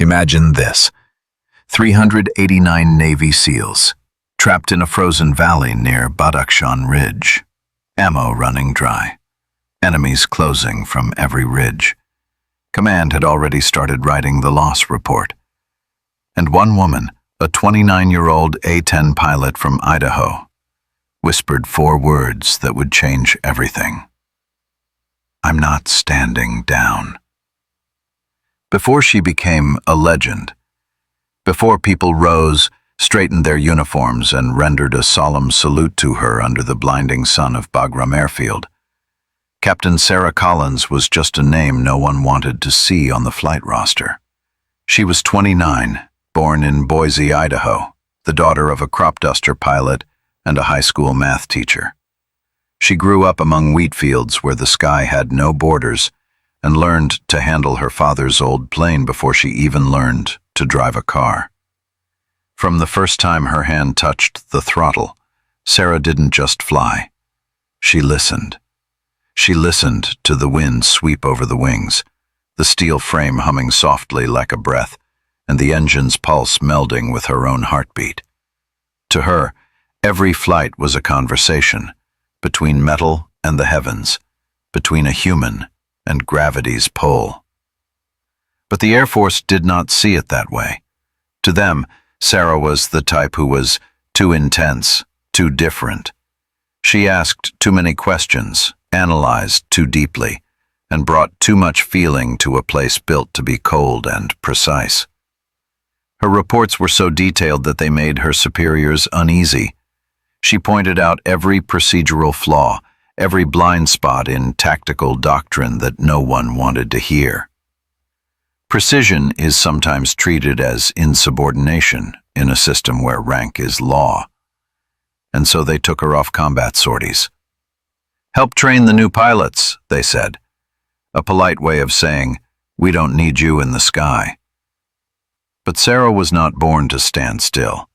Imagine this: 389 Navy SEALs, trapped in a frozen valley near Badakhshan Ridge. Ammo running dry. Enemies closing from every ridge. Command had already started writing the loss report. And one woman, a 29-year-old A-10 pilot from Idaho, whispered 4 words that would change everything. "I'm not standing down." Before she became a legend, before people rose, straightened their uniforms, and rendered a solemn salute to her under the blinding sun of Bagram Airfield, Captain Sarah Collins was just a name no one wanted to see on the flight roster. She was 29, born in Boise, Idaho, the daughter of a crop duster pilot and a high school math teacher. She grew up among wheat fields where the sky had no borders and learned to handle her father's old plane before she even learned to drive a car. From the first time her hand touched the throttle, Sarah didn't just fly. She listened. She listened to the wind sweep over the wings, the steel frame humming softly like a breath, and the engine's pulse melding with her own heartbeat. To her, every flight was a conversation between metal and the heavens, between a human and gravity's pull. But the Air Force did not see it that way. To them, Sarah was the type who was too intense, too different. She asked too many questions, analyzed too deeply, and brought too much feeling to a place built to be cold and precise. Her reports were so detailed that they made her superiors uneasy. She pointed out every procedural flaw, every blind spot in tactical doctrine that no one wanted to hear. Precision is sometimes treated as insubordination in a system where rank is law. And so they took her off combat sorties. "Help train the new pilots," they said. A polite way of saying, "We don't need you in the sky." But Sarah was not born to stand still.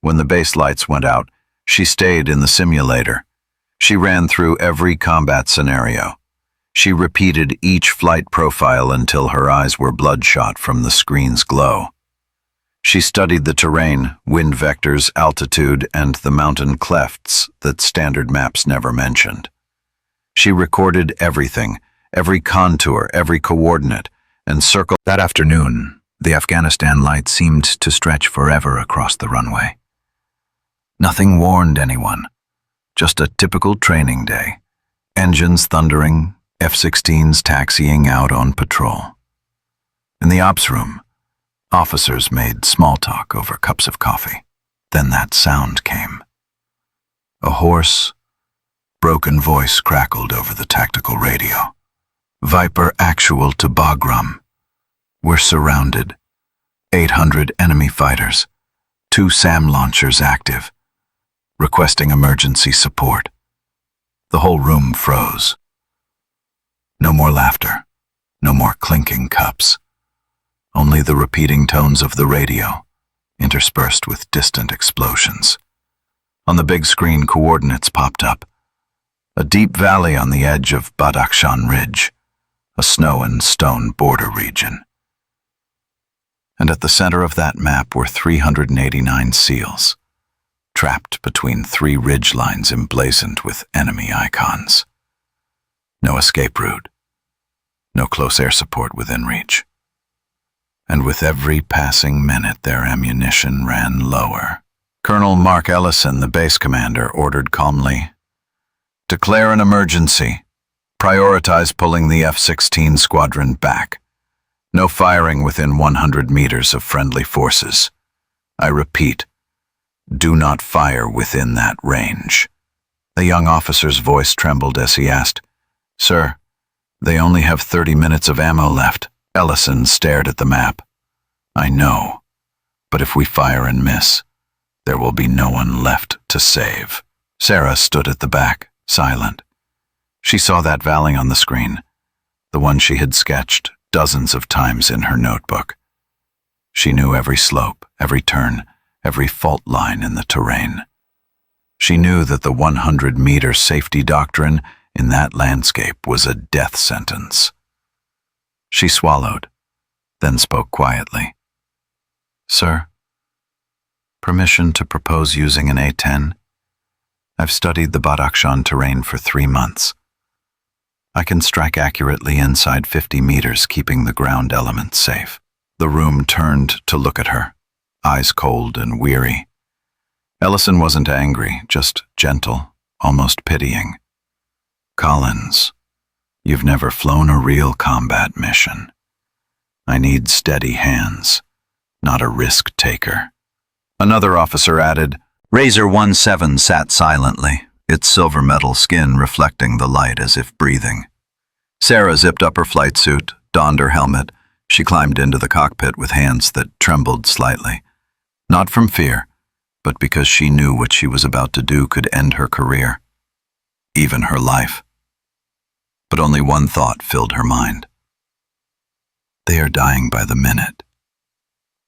When the base lights went out, she stayed in the simulator. She ran through every combat scenario. She repeated each flight profile until her eyes were bloodshot from the screen's glow. She studied the terrain, wind vectors, altitude, and the mountain clefts that standard maps never mentioned. She recorded everything, every contour, every coordinate, and circled. That afternoon, the Afghanistan light seemed to stretch forever across the runway. Nothing warned anyone, just a typical training day. Engines thundering, F-16s taxiing out on patrol. In the ops room, officers made small talk over cups of coffee. Then that sound came. A hoarse, broken voice crackled over the tactical radio. "Viper actual to Bagram. We're surrounded. 800 enemy fighters. 2 SAM launchers active. Requesting emergency support." The whole room froze. No more laughter. No more clinking cups. Only the repeating tones of the radio, interspersed with distant explosions. On the big screen, coordinates popped up. A deep valley on the edge of Badakhshan Ridge, a snow and stone border region. And at the center of that map were 389 SEALs, trapped between 3 ridge lines emblazoned with enemy icons. No escape route, no close air support within reach. And with every passing minute, their ammunition ran lower. Colonel Mark Ellison, the base commander, ordered calmly, "Declare an emergency. Prioritize pulling the F-16 squadron back. No firing within 100 meters of friendly forces. I repeat, do not fire within that range." The young officer's voice trembled as he asked, "Sir, they only have 30 minutes of ammo left." Ellison stared at the map. "I know, but if we fire and miss, there will be no one left to save." Sarah stood at the back, silent. She saw that valley on the screen, the one she had sketched dozens of times in her notebook. She knew every slope, every turn, every fault line in the terrain. She knew that the 100-meter safety doctrine in that landscape was a death sentence. She swallowed, then spoke quietly. "Sir, permission to propose using an A-10? I've studied the Badakhshan terrain for 3 months. I can strike accurately inside 50 meters, keeping the ground elements safe." The room turned to look at her, eyes cold and weary. Ellison wasn't angry, just gentle, almost pitying. "Collins, you've never flown a real combat mission. I need steady hands, not a risk taker." Another officer added. Razor 17 sat silently, its silver metal skin reflecting the light as if breathing. Sarah zipped up her flight suit, donned her helmet. She climbed into the cockpit with hands that trembled slightly. Not from fear, but because she knew what she was about to do could end her career, even her life. But only one thought filled her mind. They are dying by the minute.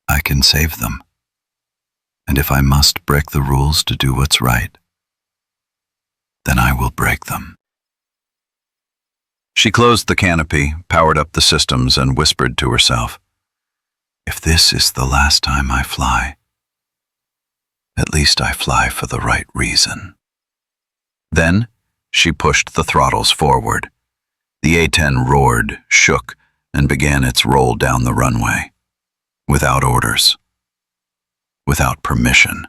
I can save them. And if I must break the rules to do what's right, then I will break them. She closed the canopy, powered up the systems, and whispered to herself, "If this is the last time I fly, at least I fly for the right reason." Then she pushed the throttles forward. The A-10 roared, shook, and began its roll down the runway. Without orders. Without permission.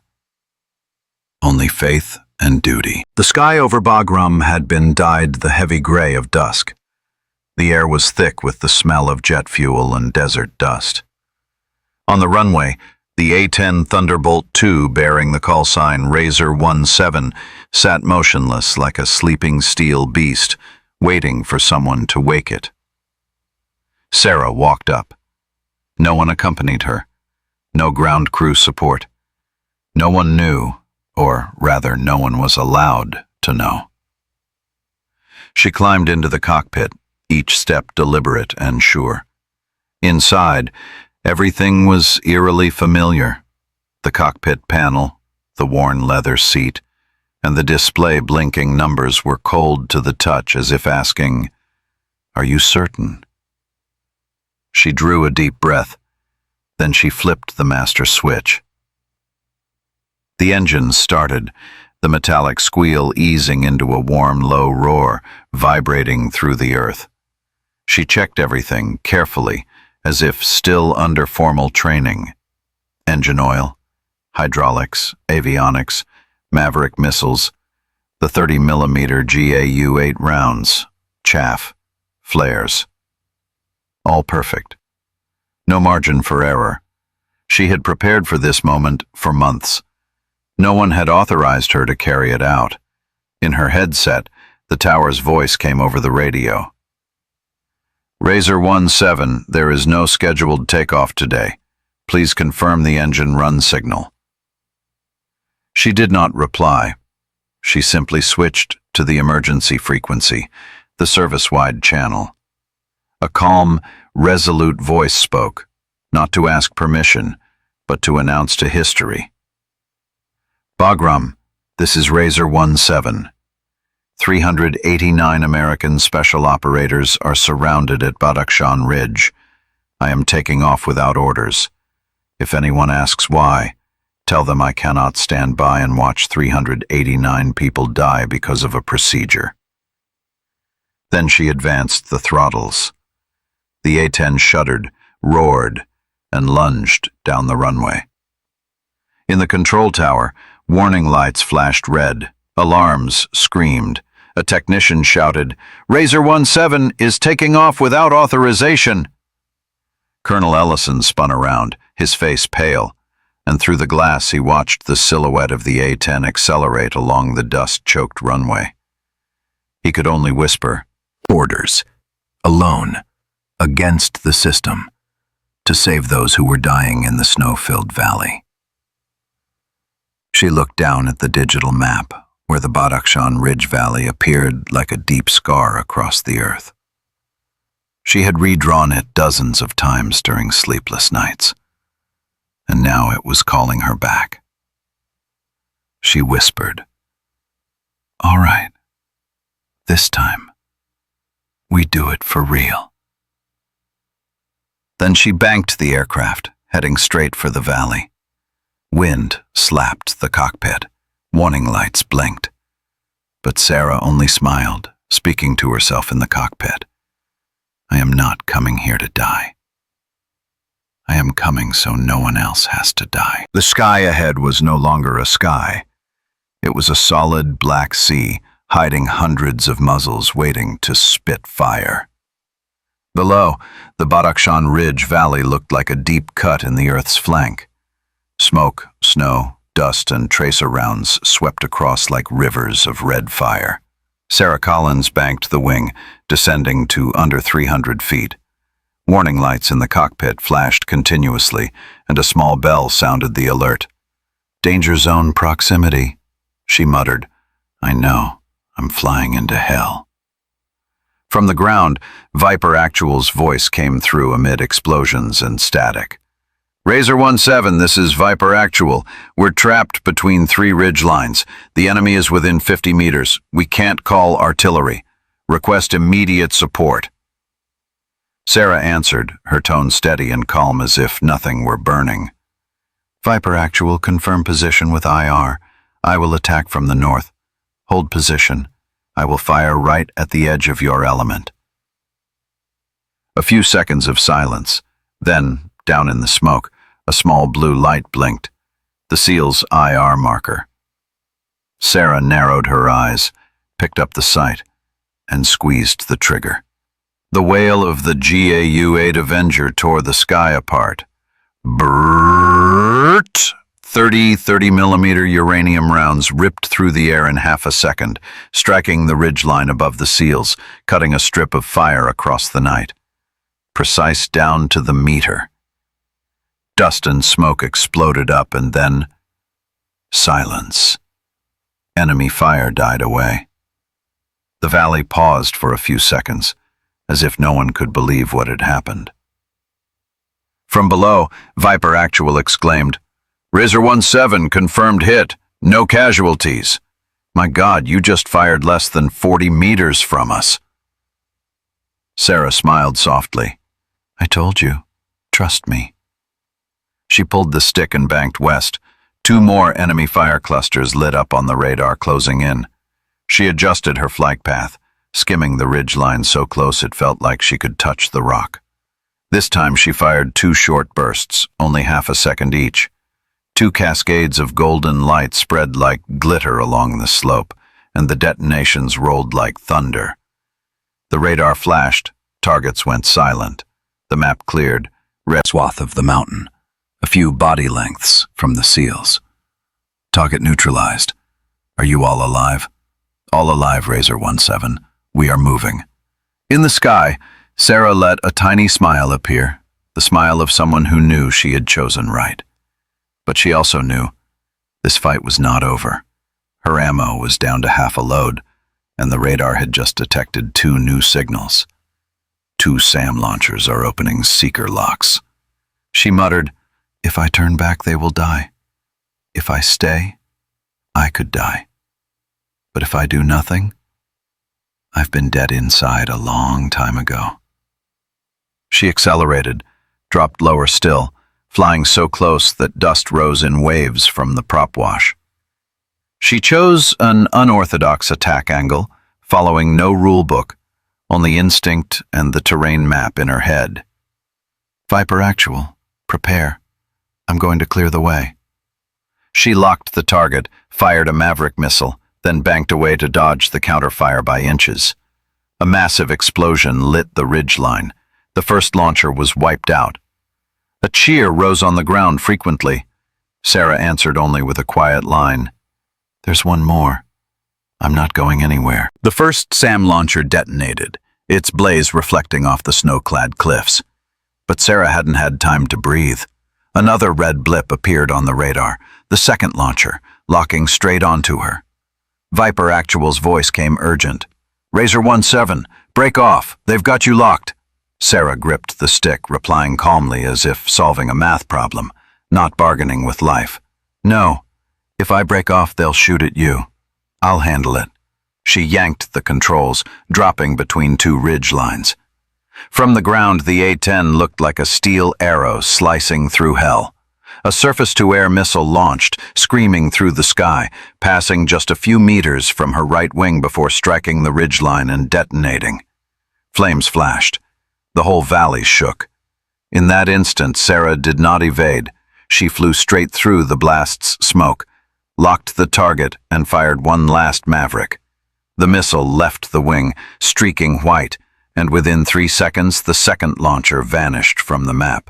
Only faith and duty. The sky over Bagram had been dyed the heavy gray of dusk. The air was thick with the smell of jet fuel and desert dust. On the runway, the A-10 Thunderbolt II, bearing the call sign Razor 17, sat motionless like a sleeping steel beast, waiting for someone to wake it. Sarah walked up. No one accompanied her. No ground crew support. No one knew, or rather no one was allowed to know. She climbed into the cockpit, each step deliberate and sure. Inside, everything was eerily familiar. The cockpit panel, the worn leather seat, and the display blinking numbers were cold to the touch, as if asking, "Are you certain?" She drew a deep breath. Then she flipped the master switch. The engine started, the metallic squeal easing into a warm, low roar, vibrating through the earth. She checked everything carefully, as if still under formal training. Engine oil, hydraulics, avionics, Maverick missiles, the 30mm GAU-8 rounds, chaff, flares. All perfect. No margin for error. She had prepared for this moment for months. No one had authorized her to carry it out. In her headset, the tower's voice came over the radio. "Razor 17, there is no scheduled takeoff today. Please confirm the engine run signal." She did not reply. She simply switched to the emergency frequency, the service-wide channel. A calm, resolute voice spoke, not to ask permission, but to announce to history. "Bagram, this is Razor 17. 389 American special operators are surrounded at Badakhshan Ridge. I am taking off without orders. If anyone asks why, tell them I cannot stand by and watch 389 people die because of a procedure." Then she advanced the throttles. The A-10 shuddered, roared, and lunged down the runway. In the control tower, warning lights flashed red, alarms screamed. A technician shouted, "Razor 17 is taking off without authorization." Colonel Ellison spun around, his face pale, and through the glass he watched the silhouette of the A-10 accelerate along the dust-choked runway. He could only whisper, "Orders, alone, against the system, to save those who were dying in the snow-filled valley." She looked down at the digital map, where the Badakhshan Ridge Valley appeared like a deep scar across the earth. She had redrawn it dozens of times during sleepless nights, and now it was calling her back. She whispered, "All right, this time, we do it for real." Then she banked the aircraft, heading straight for the valley. Wind slapped the cockpit. Warning lights blinked. But Sarah only smiled, speaking to herself in the cockpit. I am not coming here to die. I am coming so no one else has to die. The sky ahead was no longer a sky. It was a solid black sea, hiding hundreds of muzzles waiting to spit fire. Below, the Badakhshan Ridge valley looked like a deep cut in the earth's flank. Smoke, snow, dust, and tracer rounds swept across like rivers of red fire. Sarah Collins banked the wing, descending to under 300 feet. Warning lights in the cockpit flashed continuously, and a small bell sounded the alert. Danger zone proximity, she muttered. I know, I'm flying into hell. From the ground, Viper Actual's voice came through amid explosions and static. Razor 17, this is Viper Actual. We're trapped between 3 ridge lines. The enemy is within 50 meters. We can't call artillery. Request immediate support. Sarah answered, her tone steady and calm as if nothing were burning. Viper Actual, confirm position with IR. I will attack from the north. Hold position. I will fire right at the edge of your element. A few seconds of silence. Then, down in the smoke, a small blue light blinked. The SEAL's IR marker. Sarah narrowed her eyes, picked up the sight, and squeezed the trigger. The wail of the GAU-8 Avenger tore the sky apart. Brrrt! 30-millimeter uranium rounds ripped through the air in half a second, striking the ridgeline above the SEALs, cutting a strip of fire across the night. Precise down to the meter. Dust and smoke exploded up, and then silence. Enemy fire died away. The valley paused for a few seconds, as if no one could believe what had happened. From below, Viper Actual exclaimed, Razor 17, confirmed hit. No casualties. My God, you just fired less than 40 meters from us. Sarah smiled softly. I told you. Trust me. She pulled the stick and banked west. 2 more enemy fire clusters lit up on the radar, closing in. She adjusted her flight path, skimming the ridgeline so close it felt like she could touch the rock. This time she fired 2 short bursts, only half a second each. 2 cascades of golden light spread like glitter along the slope, and the detonations rolled like thunder. The radar flashed, targets went silent. The map cleared, red swath of the mountain, a few body lengths from the SEALs. Target neutralized. Are you all alive? All alive, Razor 17. We are moving. In the sky, Sarah let a tiny smile appear, the smile of someone who knew she had chosen right. But she also knew this fight was not over. Her ammo was down to half a load, and the radar had just detected 2 new signals. 2 SAM launchers are opening seeker locks. She muttered, If I turn back, they will die. If I stay, I could die. But if I do nothing, I've been dead inside a long time ago. She accelerated, dropped lower still, flying so close that dust rose in waves from the prop wash. She chose an unorthodox attack angle, following no rule book, only instinct and the terrain map in her head. Viper Actual, prepare. I'm going to clear the way. She locked the target, fired a Maverick missile, then banked away to dodge the counterfire by inches. A massive explosion lit the ridgeline. The first launcher was wiped out. A cheer rose on the ground frequently. Sarah answered only with a quiet line. There's one more. I'm not going anywhere. The first SAM launcher detonated, its blaze reflecting off the snow-clad cliffs. But Sarah hadn't had time to breathe. Another red blip appeared on the radar, the second launcher, locking straight onto her. Viper Actual's voice came urgent. Razor 17, break off. They've got you locked. Sarah gripped the stick, replying calmly as if solving a math problem, not bargaining with life. No, if I break off, they'll shoot at you. I'll handle it. She yanked the controls, dropping between 2 ridge lines. From the ground, the A-10 looked like a steel arrow slicing through hell. A surface-to-air missile launched, screaming through the sky, passing just a few meters from her right wing before striking the ridgeline and detonating. Flames flashed. The whole valley shook. In that instant, Sarah did not evade. She flew straight through the blast's smoke, locked the target, and fired one last maverick. The missile left the wing, streaking white, and within 3 seconds, the second launcher vanished from the map.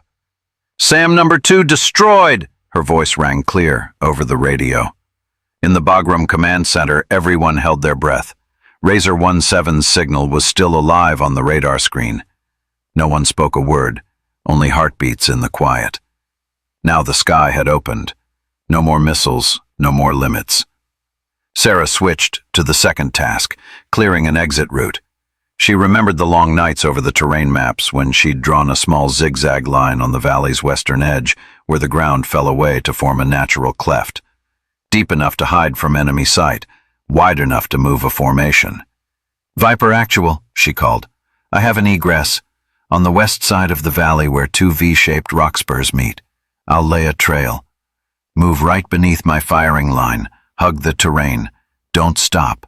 "Sam number 2 destroyed!" Her voice rang clear over the radio. In the Bagram Command Center, everyone held their breath. Razor 17's signal was still alive on the radar screen. No one spoke a word, only heartbeats in the quiet. Now the sky had opened. No more missiles, no more limits. Sarah switched to the second task, clearing an exit route. She remembered the long nights over the terrain maps when she'd drawn a small zigzag line on the valley's western edge where the ground fell away to form a natural cleft, deep enough to hide from enemy sight, wide enough to move a formation. "Viper Actual," she called. "I have an egress. On the west side of the valley where 2 V-shaped rock spurs meet. I'll lay a trail. Move right beneath my firing line. Hug the terrain. Don't stop.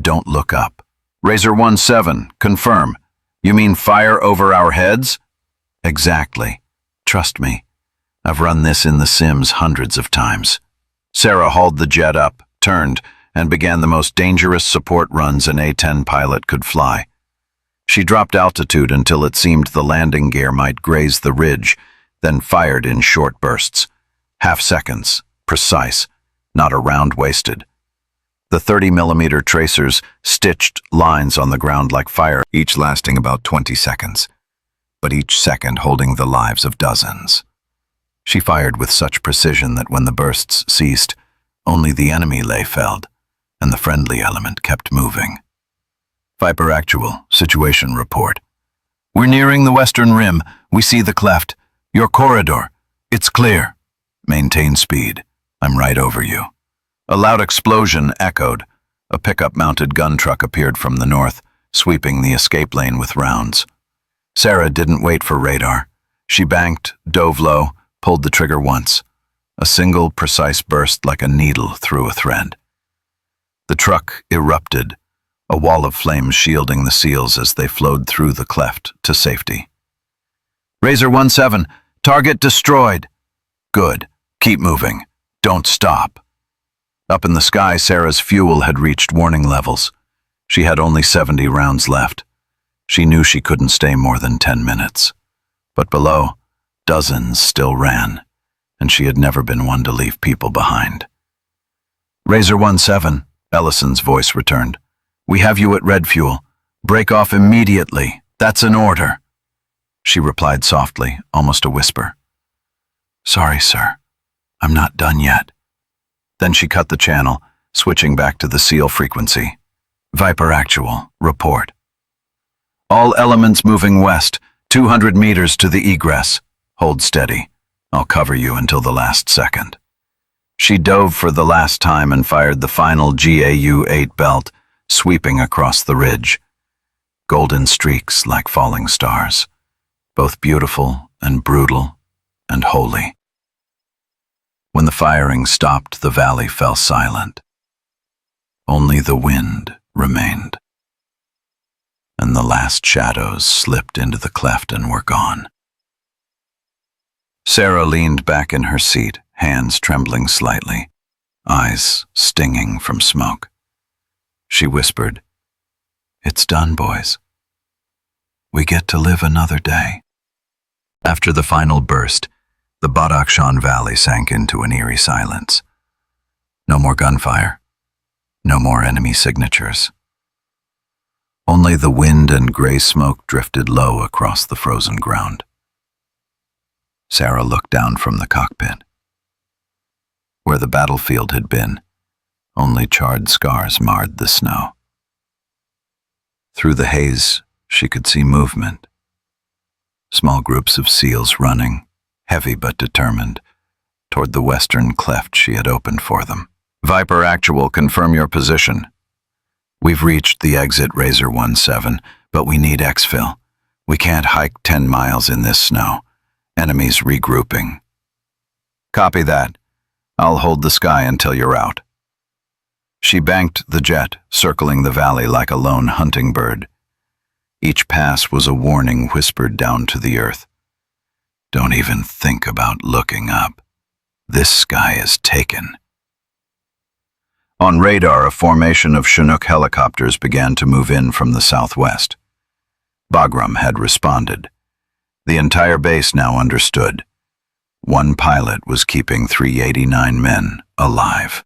Don't look up." Razor 17, confirm. You mean fire over our heads? Exactly. Trust me. I've run this in the Sims hundreds of times. Sarah hauled the jet up, turned, and began the most dangerous support runs an A-10 pilot could fly. She dropped altitude until it seemed the landing gear might graze the ridge, then fired in short bursts. Half seconds, precise, not a round wasted. The 30mm tracers stitched lines on the ground like fire, each lasting about 20 seconds, but each second holding the lives of dozens. She fired with such precision that when the bursts ceased, only the enemy lay felled, and the friendly element kept moving. Viper Actual, situation report. We're nearing the western rim. We see the cleft. Your corridor. It's clear. Maintain speed. I'm right over you. A loud explosion echoed. A pickup-mounted gun truck appeared from the north, sweeping the escape lane with rounds. Sarah didn't wait for radar. She banked, dove low, pulled the trigger once. A single, precise burst like a needle through a thread. The truck erupted, a wall of flames shielding the SEALs as they flowed through the cleft to safety. Razor 17, target destroyed. Good. Keep moving. Don't stop. Up in the sky, Sarah's fuel had reached warning levels. She had only 70 rounds left. She knew she couldn't stay more than 10 minutes. But below, dozens still ran, and she had never been one to leave people behind. Razor 17, Ellison's voice returned. We have you at red fuel. Break off immediately. That's an order. She replied softly, almost a whisper. Sorry, sir. I'm not done yet. Then she cut the channel, switching back to the SEAL frequency. Viper Actual, report. All elements moving west, 200 meters to the egress. Hold steady. I'll cover you until the last second. She dove for the last time and fired the final GAU-8 belt, sweeping across the ridge. Golden streaks like falling stars, both beautiful and brutal and holy. When the firing stopped, the valley fell silent. Only the wind remained, and the last shadows slipped into the cleft and were gone. Sarah leaned back in her seat, hands trembling slightly, eyes stinging from smoke. She whispered, It's done, boys. We get to live another day. After the final burst, the Badakhshan Valley sank into an eerie silence. No more gunfire. No more enemy signatures. Only the wind and gray smoke drifted low across the frozen ground. Sarah looked down from the cockpit. Where the battlefield had been, only charred scars marred the snow. Through the haze, she could see movement. Small groups of SEALs running, heavy but determined, toward the western cleft she had opened for them. Viper Actual, confirm your position. We've reached the exit, Razor 17, but we need exfil. We can't hike 10 miles in this snow. Enemies regrouping. Copy that. I'll hold the sky until you're out. She banked the jet, circling the valley like a lone hunting bird. Each pass was a warning whispered down to the earth. Don't even think about looking up. This sky is taken. On radar, a formation of Chinook helicopters began to move in from the southwest. Bagram had responded. The entire base now understood. One pilot was keeping 389 men alive.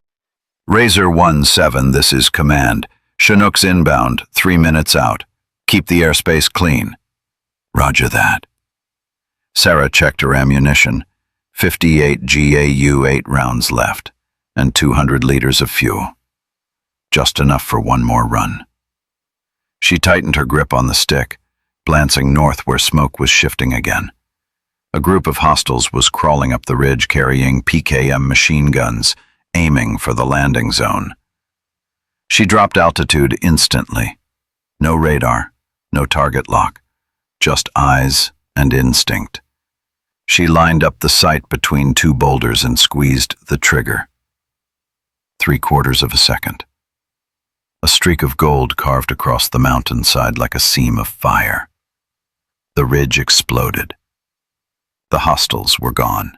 Razor 17, this is command. Chinooks inbound, 3 minutes out. Keep the airspace clean. Roger that. Sarah checked her ammunition. 58 GAU 8 rounds left, and 200 liters of fuel. Just enough for one more run. She tightened her grip on the stick, glancing north where smoke was shifting again. A group of hostiles was crawling up the ridge carrying PKM machine guns, aiming for the landing zone. She dropped altitude instantly. No radar, no target lock, just eyes and instinct. She lined up the sight between two boulders and squeezed the trigger. 3/4 of a second. A streak of gold carved across the mountainside like a seam of fire. The ridge exploded. The hostiles were gone.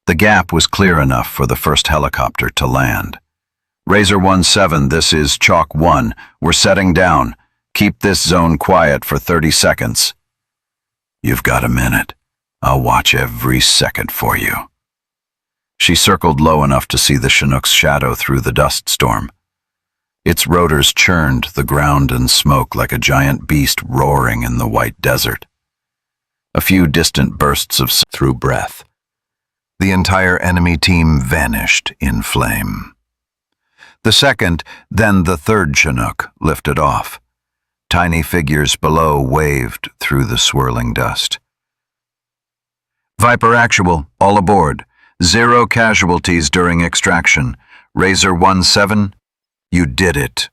The gap was clear enough for the first helicopter to land. Razor 17, this is Chalk 1. We're setting down. Keep this zone quiet for 30 seconds. You've got a minute. I'll watch every second for you. She circled low enough to see the Chinook's shadow through the dust storm. Its rotors churned the ground and smoke like a giant beast roaring in the white desert. A few distant bursts of through breath. The entire enemy team vanished in flame. The second, then the third Chinook lifted off. Tiny figures below waved through the swirling dust. Viper Actual, all aboard. 0 casualties during extraction. Razor 17, you did it.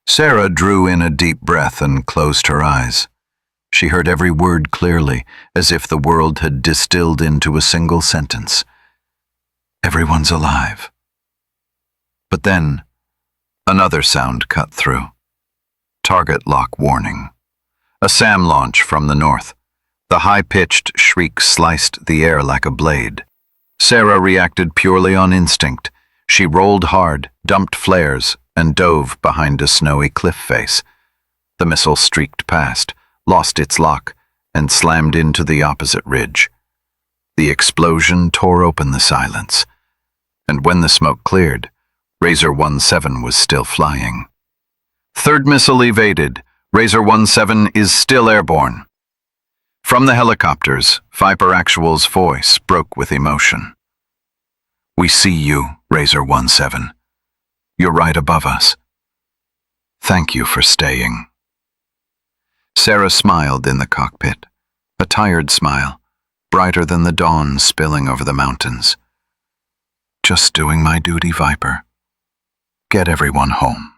Sarah drew in a deep breath and closed her eyes. She heard every word clearly, as if the world had distilled into a single sentence. Everyone's alive. But then, another sound cut through. Target lock warning. A SAM launch from the north. The high-pitched shriek sliced the air like a blade. Sarah reacted purely on instinct. She rolled hard, dumped flares, and dove behind a snowy cliff face. The missile streaked past, lost its lock, and slammed into the opposite ridge. The explosion tore open the silence. And when the smoke cleared, Razor 17 was still flying. Third missile evaded. Razor 17 is still airborne. From the helicopters, Viper Actual's voice broke with emotion. We see you, Razor 17. You're right above us. Thank you for staying. Sarah smiled in the cockpit, a tired smile, brighter than the dawn spilling over the mountains. Just doing my duty, Viper. Get everyone home.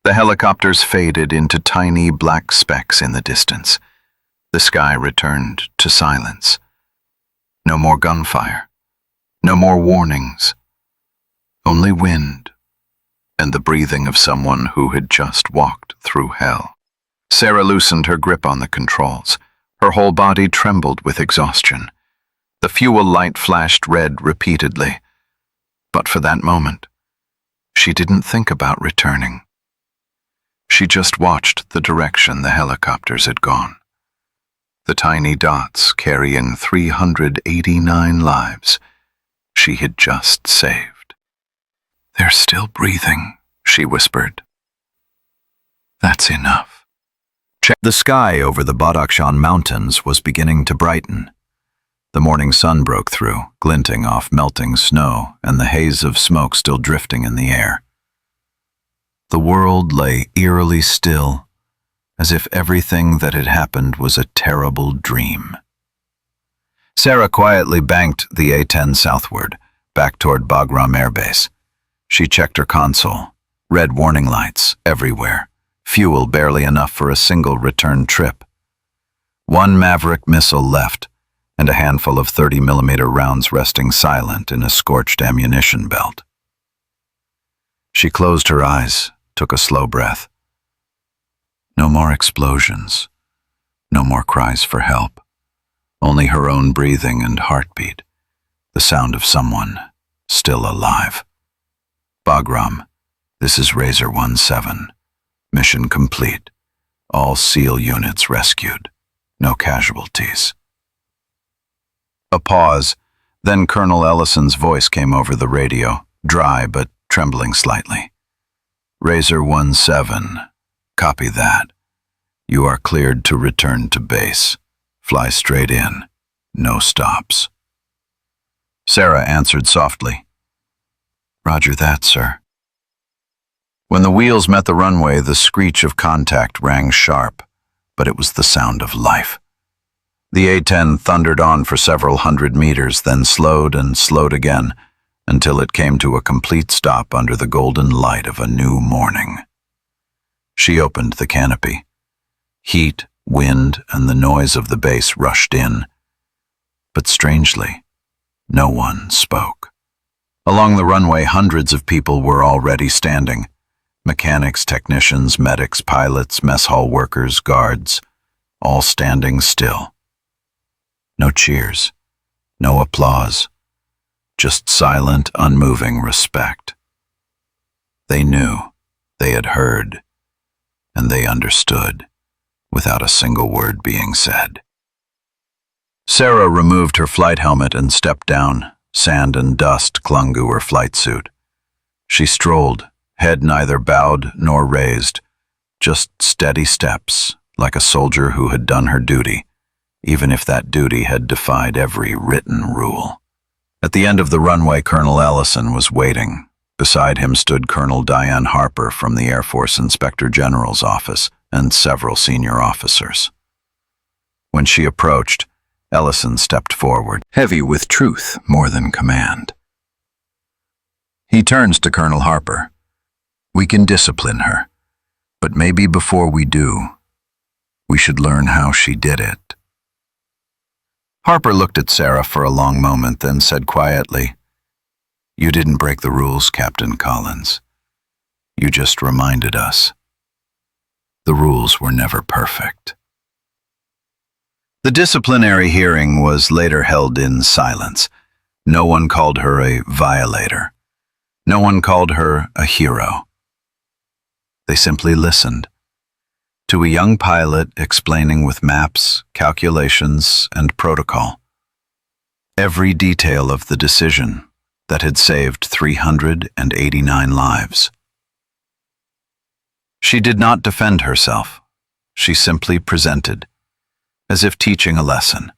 The helicopters faded into tiny black specks in the distance. The sky returned to silence. No more gunfire. No more warnings. Only wind and the breathing of someone who had just walked through hell. Sarah loosened her grip on the controls. Her whole body trembled with exhaustion. The fuel light flashed red repeatedly. But for that moment, she didn't think about returning. She just watched the direction the helicopters had gone. The tiny dots carrying 389 lives she had just saved. They're still breathing, she whispered. That's enough. The sky over the Badakhshan Mountains was beginning to brighten. The morning sun broke through, glinting off melting snow and the haze of smoke still drifting in the air. The world lay eerily still, as if everything that had happened was a terrible dream. Sarah quietly banked the A-10 southward, back toward Bagram Air Base. She checked her console, red warning lights everywhere, fuel barely enough for a single return trip. One Maverick missile left, and a handful of 30mm rounds resting silent in a scorched ammunition belt. She closed her eyes, took a slow breath. No more explosions, no more cries for help, only her own breathing and heartbeat, the sound of someone still alive. Bagram, this is Razor 17. Mission complete. All SEAL units rescued. No casualties. A pause, then Colonel Ellison's voice came over the radio, dry but trembling slightly. Razor 17, copy that. You are cleared to return to base. Fly straight in. No stops. Sarah answered softly. Roger that, sir. When the wheels met the runway, the screech of contact rang sharp, but it was the sound of life. The A-10 thundered on for several hundred meters, then slowed and slowed again, until it came to a complete stop under the golden light of a new morning. She opened the canopy. Heat, wind, and the noise of the base rushed in. But strangely, no one spoke. Along the runway, hundreds of people were already standing. Mechanics, technicians, medics, pilots, mess hall workers, guards, all standing still. No cheers, no applause, just silent, unmoving respect. They knew, they had heard, and they understood, without a single word being said. Sarah removed her flight helmet and stepped down. Sand and dust clung to her flight suit. She strolled, head neither bowed nor raised, just steady steps, like a soldier who had done her duty, even if that duty had defied every written rule. At the end of the runway, Colonel Ellison was waiting. Beside him stood Colonel Diane Harper from the Air Force Inspector General's office and several senior officers. When she approached, Ellison stepped forward, heavy with truth more than command. He turns to Colonel Harper. We can discipline her, but maybe before we do, we should learn how she did it. Harper looked at Sarah for a long moment, then said quietly, You didn't break the rules, Captain Collins. You just reminded us. The rules were never perfect. The disciplinary hearing was later held in silence. No one called her a violator. No one called her a hero. They simply listened to a young pilot explaining with maps, calculations, and protocol every detail of the decision that had saved 389 lives. She did not defend herself. She simply presented, as if teaching a lesson.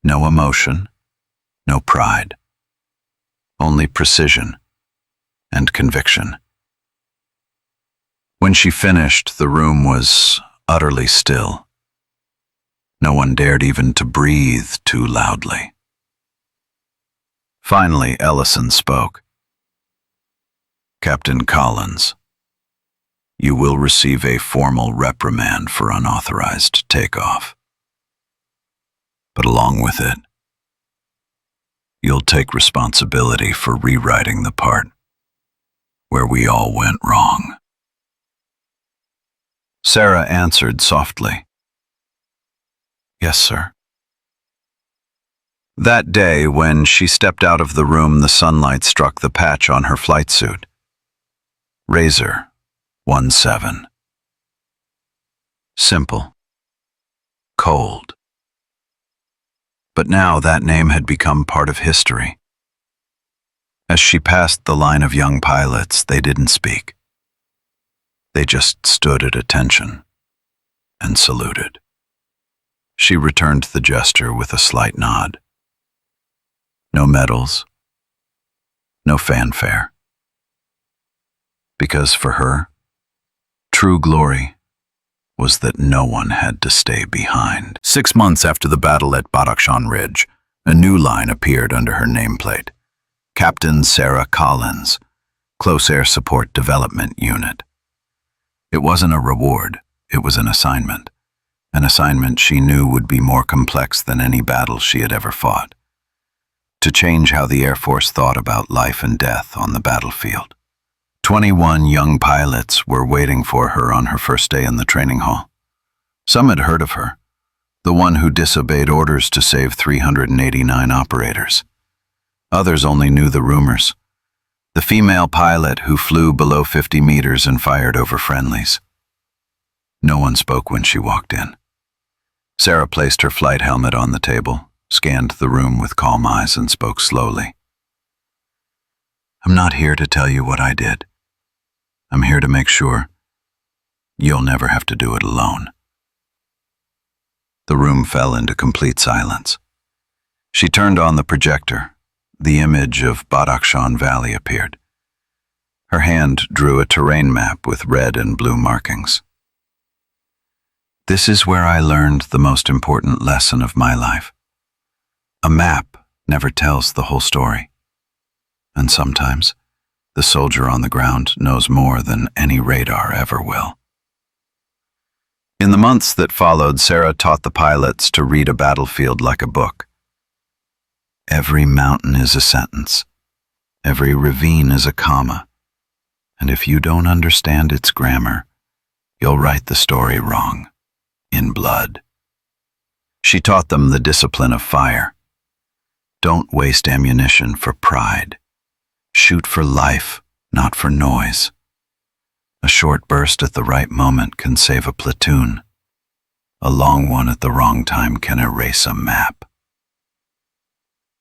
No emotion, no pride, only precision and conviction. When she finished, the room was utterly still. No one dared even to breathe too loudly. Finally, Ellison spoke. Captain Collins, you will receive a formal reprimand for unauthorized takeoff. But along with it, you'll take responsibility for rewriting the part where we all went wrong. Sarah answered softly, Yes, sir. That day, when she stepped out of the room, the sunlight struck the patch on her flight suit. Razor 17. Simple. Cold. But now that name had become part of history. As she passed the line of young pilots, they didn't speak. They just stood at attention and saluted. She returned the gesture with a slight nod. No medals, no fanfare. Because for her, true glory was that no one had to stay behind. 6 months after the battle at Badakhshan Ridge, a new line appeared under her nameplate. Captain Sarah Collins, Close Air Support Development Unit. It wasn't a reward, it was an assignment. An assignment she knew would be more complex than any battle she had ever fought. To change how the Air Force thought about life and death on the battlefield. 21 young pilots were waiting for her on her first day in the training hall. Some had heard of her, the one who disobeyed orders to save 389 operators. Others only knew the rumors. The female pilot who flew below 50 meters and fired over friendlies. No one spoke when she walked in. Sarah placed her flight helmet on the table, scanned the room with calm eyes, and spoke slowly. I'm not here to tell you what I did. I'm here to make sure you'll never have to do it alone. The room fell into complete silence. She turned on the projector. The image of Badakhshan Valley appeared. Her hand drew a terrain map with red and blue markings. This is where I learned the most important lesson of my life. A map never tells the whole story. And sometimes, the soldier on the ground knows more than any radar ever will. In the months that followed, Sarah taught the pilots to read a battlefield like a book. Every mountain is a sentence. Every ravine is a comma. And if you don't understand its grammar, you'll write the story wrong, in blood. She taught them the discipline of fire. Don't waste ammunition for pride. Shoot for life, not for noise. A short burst at the right moment can save a platoon. A long one at the wrong time can erase a map.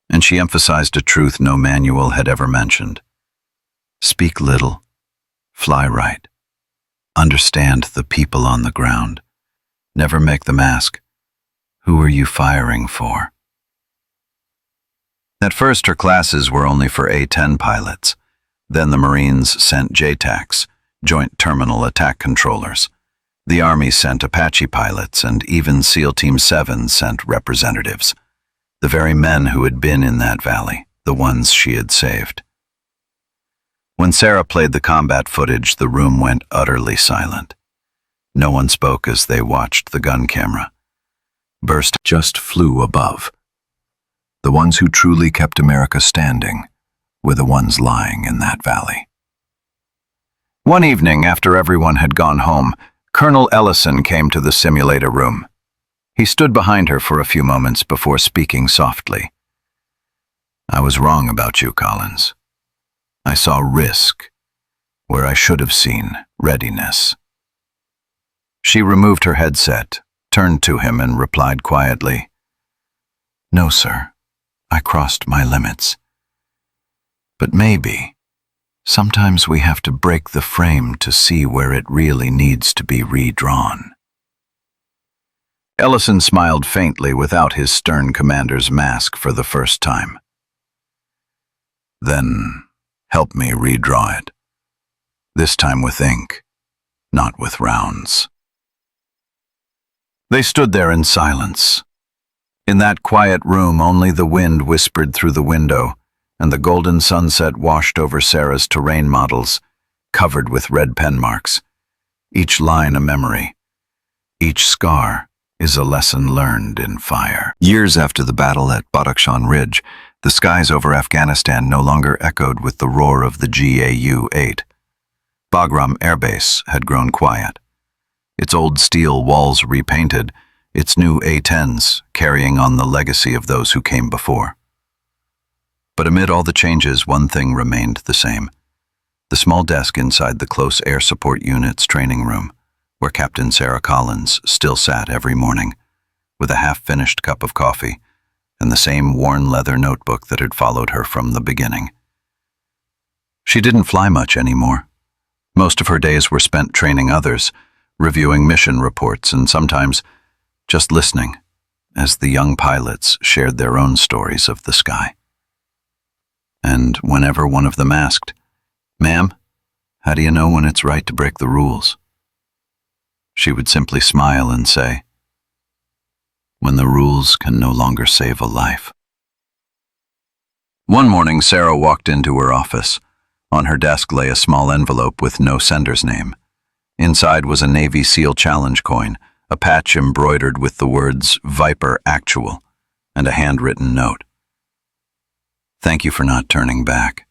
And she emphasized a truth no manual had ever mentioned. Speak little, fly right. Understand the people on the ground. Never make them ask, who are you firing for? At first, her classes were only for A-10 pilots. Then the Marines sent JTACs, Joint Terminal Attack Controllers. The Army sent Apache pilots, and even SEAL Team 7 sent representatives. The very men who had been in that valley, the ones she had saved. When Sarah played the combat footage, the room went utterly silent. No one spoke as they watched the gun camera. Burst just flew above. The ones who truly kept America standing were the ones lying in that valley. One evening, after everyone had gone home, Colonel Ellison came to the simulator room. He stood behind her for a few moments before speaking softly. I was wrong about you, Collins. I saw risk where I should have seen readiness. She removed her headset, turned to him, and replied quietly, No, sir. I crossed my limits. But maybe, sometimes we have to break the frame to see where it really needs to be redrawn. Ellison smiled faintly without his stern commander's mask for the first time. Then, help me redraw it. This time with ink, not with rounds. They stood there in silence. In that quiet room, only the wind whispered through the window, and the golden sunset washed over Sarah's terrain models, covered with red pen marks. Each line a memory. Each scar is a lesson learned in fire. Years after the battle at Badakhshan Ridge, the skies over Afghanistan no longer echoed with the roar of the GAU-8. Bagram Air Base had grown quiet. Its old steel walls repainted, its new A-10s carrying on the legacy of those who came before. But amid all the changes, one thing remained the same. The small desk inside the close air support unit's training room, where Captain Sarah Collins still sat every morning, with a half-finished cup of coffee and the same worn leather notebook that had followed her from the beginning. She didn't fly much anymore. Most of her days were spent training others, reviewing mission reports, and sometimes just listening as the young pilots shared their own stories of the sky. And whenever one of them asked, "Ma'am, how do you know when it's right to break the rules?" she would simply smile and say, "When the rules can no longer save a life." One morning, Sarah walked into her office. On her desk lay a small envelope with no sender's name. Inside was a Navy SEAL Challenge coin, a patch embroidered with the words Viper Actual, and a handwritten note. Thank you for not turning back.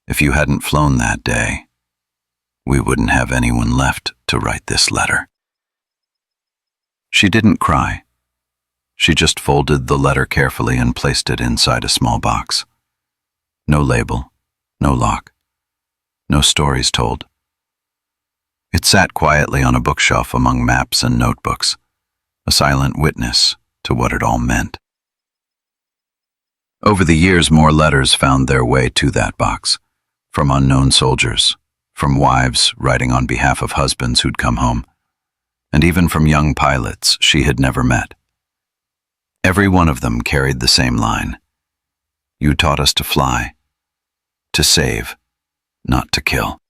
If you hadn't flown that day, we wouldn't have anyone left to write this letter. She didn't cry. She just folded the letter carefully and placed it inside a small box. No label, no lock, no stories told. It sat quietly on a bookshelf among maps and notebooks, a silent witness to what it all meant. Over the years, more letters found their way to that box, from unknown soldiers, from wives writing on behalf of husbands who'd come home, and even from young pilots she had never met. Every one of them carried the same line. You taught us to fly, to save, not to kill.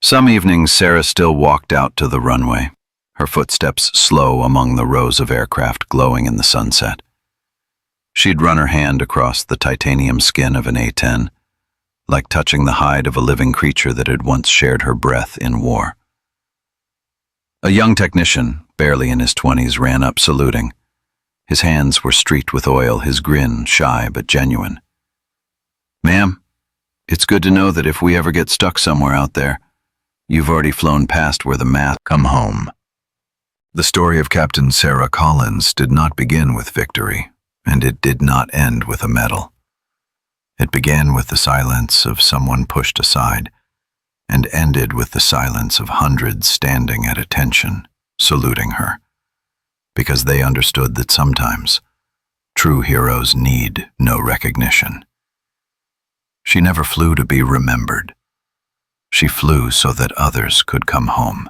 Some evenings, Sarah still walked out to the runway, her footsteps slow among the rows of aircraft glowing in the sunset. She'd run her hand across the titanium skin of an A-10, like touching the hide of a living creature that had once shared her breath in war. A young technician, barely in his 20s, ran up saluting. His hands were streaked with oil, his grin shy but genuine. "Ma'am, it's good to know that if we ever get stuck somewhere out there, you've already flown past where the math come home." The story of Captain Sarah Collins did not begin with victory, and it did not end with a medal. It began with the silence of someone pushed aside, and ended with the silence of hundreds standing at attention, saluting her, because they understood that sometimes true heroes need no recognition. She never flew to be remembered. She flew so that others could come home.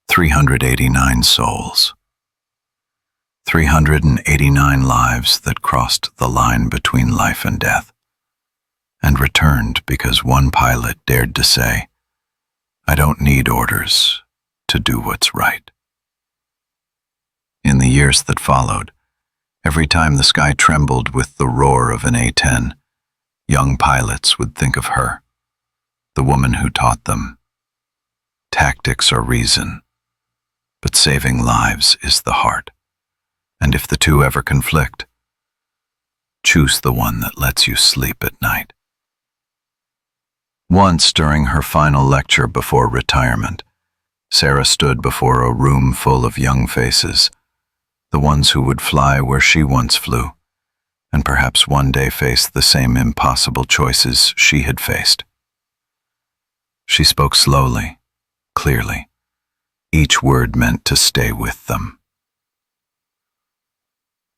389 souls. 389 lives that crossed the line between life and death, and returned because one pilot dared to say, "I don't need orders to do what's right." In the years that followed, every time the sky trembled with the roar of an A-10, young pilots would think of her, the woman who taught them. Tactics are reason, but saving lives is the heart. And if the two ever conflict, choose the one that lets you sleep at night. Once, during her final lecture before retirement, Sarah stood before a room full of young faces, the ones who would fly where she once flew, and perhaps one day face the same impossible choices she had faced. She spoke slowly, clearly, each word meant to stay with them.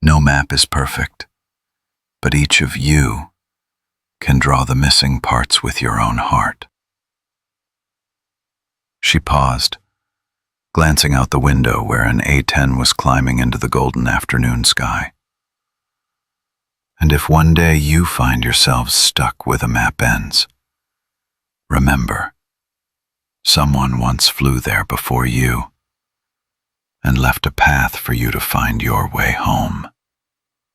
No map is perfect, but each of you can draw the missing parts with your own heart. She paused, glancing out the window where an A-10 was climbing into the golden afternoon sky. And if one day you find yourselves stuck where the map ends, remember, someone once flew there before you and left a path for you to find your way home.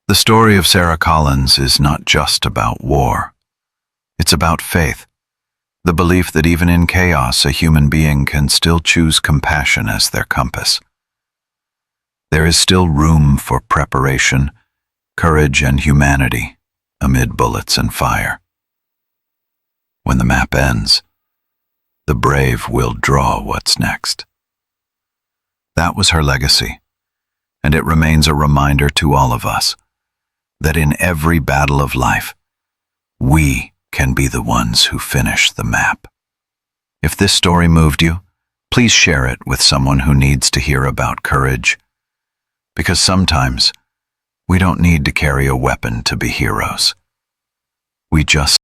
The story of Sarah Collins is not just about war. It's about faith, the belief that even in chaos a human being can still choose compassion as their compass. There is still room for preparation, courage, and humanity amid bullets and fire. When the map ends, the brave will draw what's next. That was her legacy, and it remains a reminder to all of us that in every battle of life, we can be the ones who finish the map. If this story moved you, please share it with someone who needs to hear about courage, because sometimes we don't need to carry a weapon to be heroes. We just